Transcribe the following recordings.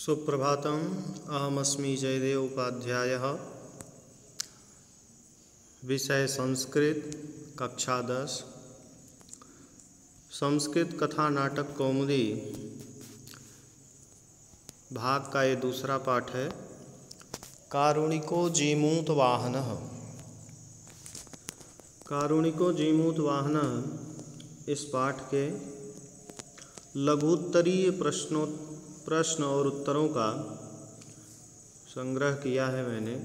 सुप्रभातम्। अहमस्मि जयदेव उपाध्यायः। विषय संस्कृत, कक्षा 10। संस्कृत कथा नाटक कौमुदी भाग का ये दूसरा पाठ है। कारुणिको जीमूत वाहनः। कारुणिको जीमूत वाहनः इस पाठ के लघुत्तरीय प्रश्न और उत्तरों का संग्रह किया है मैंने।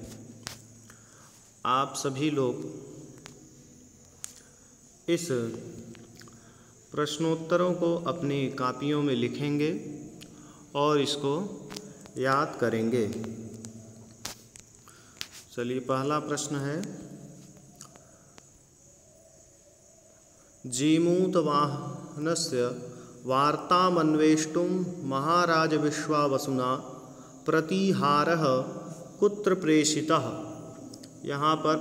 आप सभी लोग इस प्रश्नोत्तरों को अपनी कापियों में लिखेंगे और इसको याद करेंगे। चलिए, पहला प्रश्न है, जीमूत वाहनस्य वार्तामन्वेष्टुं महाराज विश्वावसुना प्रतिहारः कुत्र प्रेषितः। यहाँ पर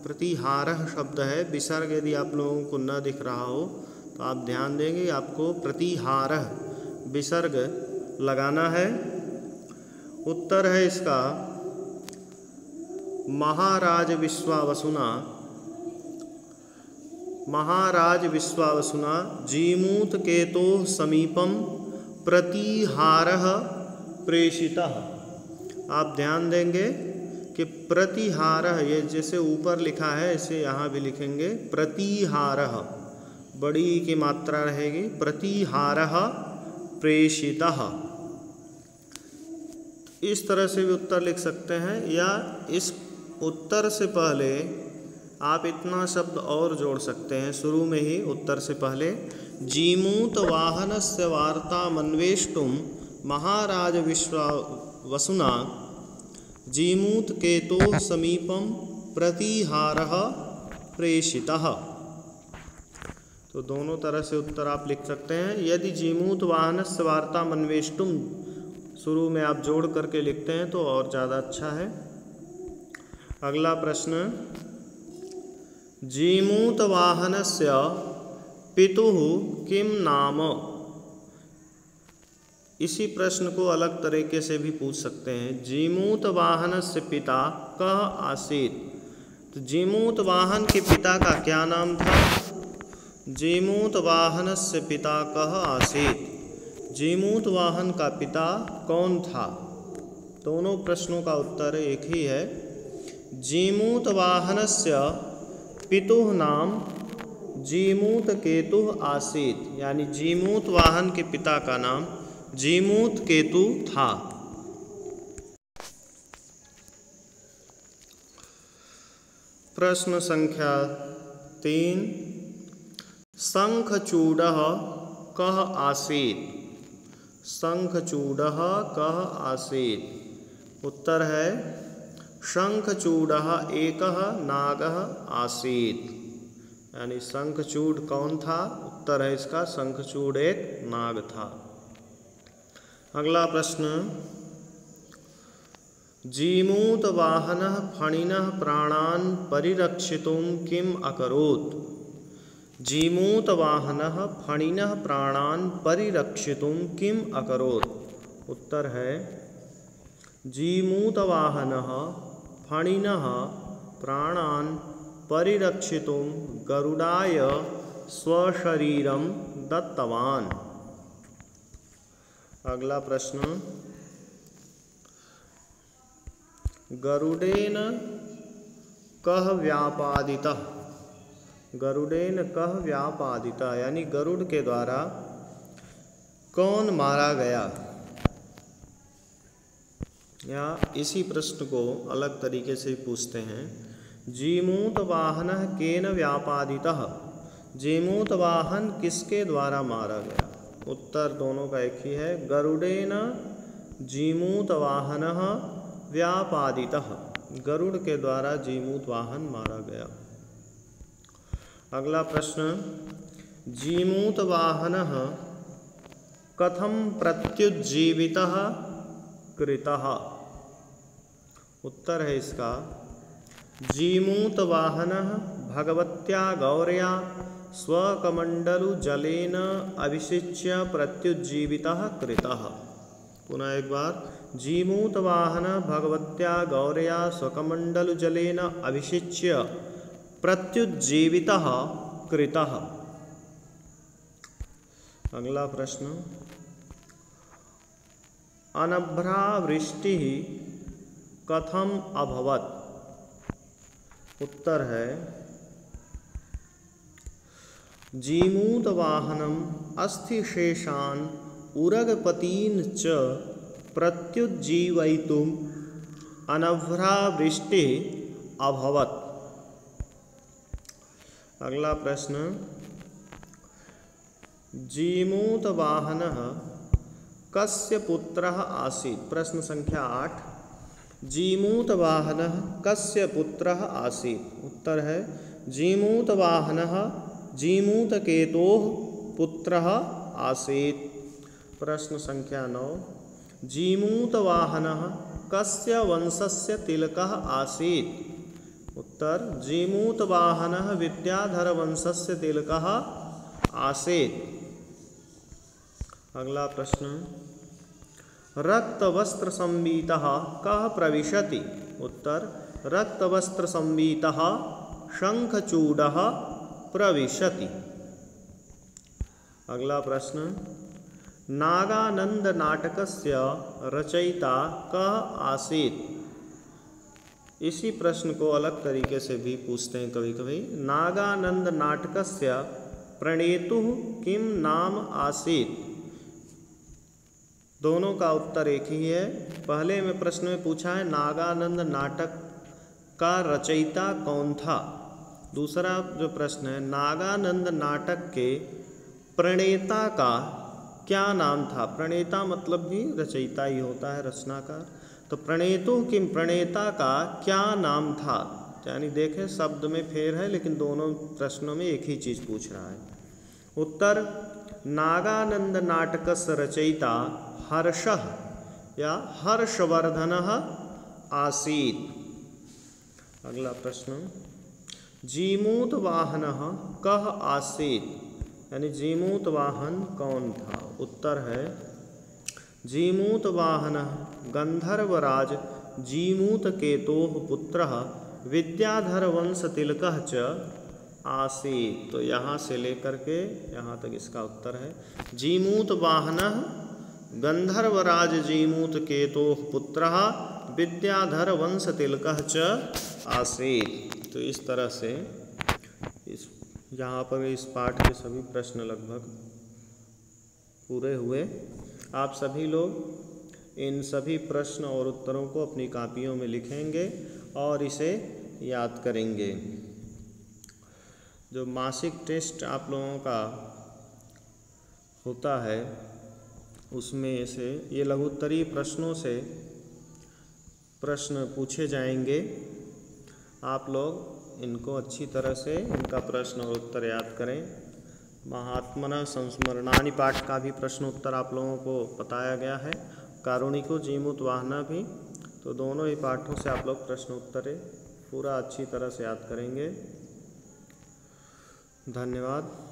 प्रतिहारः शब्द है। विसर्ग यदि आप लोगों को न दिख रहा हो तो आप ध्यान देंगे, आपको प्रतिहारः विसर्ग लगाना है। उत्तर है इसका महाराज विश्वावसुना जीमूत केतोः समीपम प्रतिहारः प्रेषितः। आप ध्यान देंगे कि प्रतिहारः, ये जैसे ऊपर लिखा है ऐसे यहाँ भी लिखेंगे प्रतिहारः, बड़ी की मात्रा रहेगी। प्रतिहारः प्रेषितः, इस तरह से भी उत्तर लिख सकते हैं। या इस उत्तर से पहले आप इतना शब्द और जोड़ सकते हैं शुरू में ही, उत्तर से पहले। जीमूत वाहनस्य वार्तामन्वेष्टुं महाराज विश्वावसुना जीमूत केतोः समीपम प्रतिहारः प्रेषितः। तो दोनों तरह से उत्तर आप लिख सकते हैं। यदि जीमूत वाहनस्य वार्तामन्वेष्टुं शुरू में आप जोड़ करके लिखते हैं तो और ज़्यादा अच्छा है। अगला प्रश्न, जीमूत वाहनस्य पितुः किं नाम। इसी प्रश्न को अलग तरीके से भी पूछ सकते हैं। जीमूत वाहनस्य पिता कः आसीत्। तो जीमूत वाहन के पिता का क्या नाम था। जीमूत वाहनस्य पिता कः आसीत्। जीमूत वाहन का पिता कौन था। दोनों प्रश्नों का उत्तर एक ही है। जीमूत वाहनस्य पितुः नाम जीमूत केतुः आसीत्, यानी जीमूत वाहन के पिता का नाम जीमूत केतु था। प्रश्न संख्या 3, शंखचूडः कः आसीत्। शंखचूडः कः आसीत्। उत्तर है शंखचूडः एकः नागः आसीत्, यानी शंखचूड कौन था। उत्तर है इसका शंखचूड एक नाग था। अगला प्रश्न, जीमूत वाहनः फणिनः प्राणान् परिरक्षितुं किम् अकरोत्। जीमूत वाहनः फणिनः प्राणान् परिरक्षितुं किम् अकरोत्। उत्तर है जीमूत वाहनः फणिनः प्राणान् परिरक्षितुं गरुडाय स्वशरीरं दत्तवान्। अगला प्रश्न, गरुडेन कः व्यापादितः। गरुडेन कः व्यापादितः, यानी गरुड़ के द्वारा कौन मारा गया। या इसी प्रश्न को अलग तरीके से पूछते हैं। जीमूत वाहनः केन व्यापादितः। जीमूत वाहन किसके द्वारा मारा गया। उत्तर दोनों का एक ही है। गरुडेन जीमूत वाहनः व्यापादितः, गरुड़ के द्वारा जीमूत वाहन मारा गया। अगला प्रश्न, जीमूत वाहनः कथं प्रत्युज्जीवितः कृतः। उत्तर है इसका जीमूत वाहनः भगवत्या गौर्या स्वकमण्डलु जलेन अभिषिच्य प्रत्युज्जीवितः कृतः। पुनः एक बार। जीमूतवाहन भगवत्या गौर्या स्वकमण्डलुजलेन अभिषिच्य प्रत्युज्जीवितः कृतः। अगला प्रश्न, अनभ्रावृष्टिः कथम अभवत्? उत्तर है जीमूतवाहनम अस्थिशेषान् उरगपतीन् च प्रत्युज्जीवयितुम् अनभ्रावृष्टिः अभवत्। अगला प्रश्न, जीमूतवाहनः कस्य पुत्रः आसीत्? प्रश्न संख्या 8। जीमूतवाहनः कस्य पुत्रः आसीत्? उत्तर है जीमूतवाहनः जीमूतकेतोः पुत्रः आसीत्। प्रश्न संख्या 9। जीमूतवाहनः कस्य वंशस्य तिलकः आसीत्? उत्तर जीमूतवाहनः विद्याधर वंशस्य तिलकः आसीत्। अगला प्रश्न, रक्तवस्त्रसंवीतः कः प्रविशति? उत्तर रक्तवस्त्रसंवीतः शंखचूडः प्रविशति। अगला प्रश्न, नागानंद नाटकस्य रचयिता कः आसीत्? इसी प्रश्न को अलग तरीके से भी पूछते हैं कभी कभी। नागानंद नाटकस्य प्रणेतुः किं नाम आसीत्? दोनों का उत्तर एक ही है। पहले में प्रश्न में पूछा है नागानंद नाटक का रचयिता कौन था। दूसरा जो प्रश्न है नागानंद नाटक के प्रणेता का क्या नाम था। प्रणेता मतलब भी रचयिता ही होता है, रचनाकार। तो प्रणेतु किम, प्रणेता का क्या नाम था। यानी देखें शब्द में फेर है लेकिन दोनों प्रश्नों में एक ही चीज़ पूछ रहा है। उत्तर नागानंद नाटकस्य रचयिता हर्षः या हर्षवर्धनः आसीत्। अगला प्रश्न, जीमूतवाहनः कः आसीत्? यानी जीमूतवाहन कौन था। उत्तर है जीमूतवाहनः गंधर्वराज जीमूतकेतोः पुत्रः विद्याधरवंशतिलकः च आसीत्। तो यहाँ से लेकर के यहाँ तक इसका उत्तर है जीमूतवाहनः गंधर्वराज जीमूतकेतोः पुत्रः विद्याधरवंशतिलकः च आसीत्। तो इस तरह से इस यहाँ पर इस पाठ के सभी प्रश्न लगभग पूरे हुए। आप सभी लोग इन सभी प्रश्न और उत्तरों को अपनी कापियों में लिखेंगे और इसे याद करेंगे। जो मासिक टेस्ट आप लोगों का होता है उसमें से ये लघुत्तरीय प्रश्नों से प्रश्न पूछे जाएंगे। आप लोग इनको अच्छी तरह से इनका प्रश्न और उत्तर याद करें। महात्मना संस्मरणानि पाठ का भी प्रश्न उत्तर आप लोगों को बताया गया है, कारुणिको जीमूतवाहना भी। तो दोनों ही पाठों से आप लोग प्रश्न उत्तर पूरा अच्छी तरह से याद करेंगे। धन्यवाद।